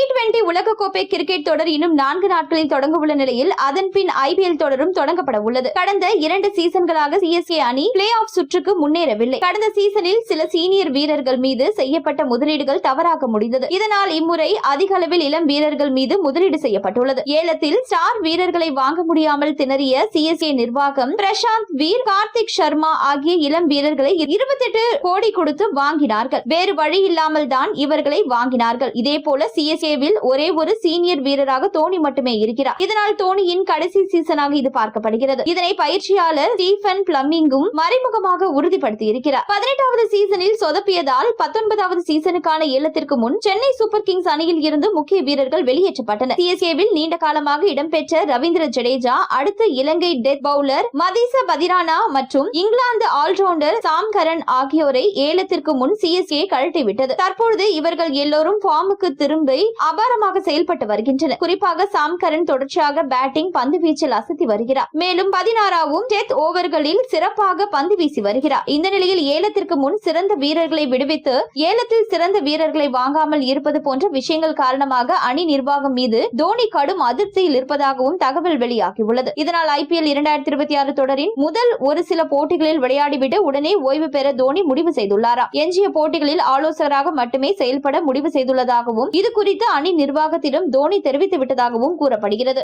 T20 உலகக்கோப்பை cricket தொடர் இன்னும் 4 நாட்களில் தொடங்க உள்ள நிலையில் அதன் பின் IPL தொடரும் தொடங்கப்பட உள்ளது. கடந்த 2 சீசன்களாக CSK அணி பிளே ஆஃப் சுற்றுக்கு முன்னேறவில்லை. கடந்த சீசனில் சில சீனியர் வீரர்கள் மீது செய்யப்பட்ட முதலீடுகள் தவறாக முடிந்தது. இதனால் இம்முறை அதிக அளவில் இளம் வீரர்கள் மீது முதலீடு செய்யப்பட்டுள்ளது. ஏலத்தில் ஸ்டார் வீரர்களை வாங்க முடியாமல் திணறிய CSK நிர்வாகம் பிரசாந்த் வீர், கார்த்திக் சர்மா ஆகிய இளம் வீரர்களை 28 கோடி கொடுத்து வாங்கினார்கள். வேறு வழி இல்லாமல் தான் இவர்களை வாங்கினார்கள். இதேபோல CSKவில் ஒரே ஒரு சீனியர் வீரராக தோனி மட்டுமே இருக்கிறார். இதனால் தோனியின் கடைசி சீசனாக இது பார்க்கப்படுகிறது. இதனை பயிற்சியாளர் ஸ்டீபன் பிளமிங்கும் மறைமுகமாக உறுதிப்படுத்தி இருக்கிறார். 18வது சீசனில் சொதப்பியதால் 19வது சீசனுக்கான ஏலத்திற்கு முன் சென்னை சூப்பர் கிங்ஸ் அணியில் இருந்து முக்கிய வீரர்கள் வெளியேற்றப்பட்டனர். CSKவில் நீண்ட காலமாக இடம்பெற்ற ரவீந்திர ஜடேஜா, அடுத்து இலங்கை டெத் பவுலர் மதிச பதிரானா மற்றும் இங்கிலாந்து ஆல்ரவுண்டர் சாம் கரன் ஆகியோரை ஏலத்திற்கு முன் CSK கழட்டிவிட்டது. தற்பொழுது இவர்கள் எல்லோரும் ஃபார்முக்கு திரும்பி அபாரமாக செயல்பட்டு வருகின்றனர். குறிப்பாக சாம் கரன் தொடர்ச்சியாக பேட்டிங், பந்து வீச்சில் அசத்தி வருகிறார். மேலும் 16வும் டெத் ஓவர்களில் சிறப்பாக பந்து வீசி வருகிறார். இந்த நிலையில் ஏலத்திற்கு முன் சிறந்த வீரர்களை விடுவித்து ஏலத்தில் சிறந்த வீரர்களை வாங்காமல் இருப்பது போன்ற விஷயங்கள் காரணமாக அணி நிர்வாகம் மீது தோனி கடும் அதிருப்தியில் இருப்பதாகவும் தகவல் வெளியாகியுள்ளது. இதனால் IPL 2026 தொடரின் முதல் ஒரு சில போட்டிகளில் விளையாடிவிட்டு உடனே ஓய்வு பெற தோனி முடிவு செய்துள்ளாரா? எஞ்சிய போட்டிகளில் ஆலோசகராக மட்டுமே செயல்பட முடிவு செய்துள்ளதாகவும் இது குறித்து அணி நிர்வாகத்திடம் தோனி தெரிவித்து விட்டதாகவும் கூறப்படுகிறது.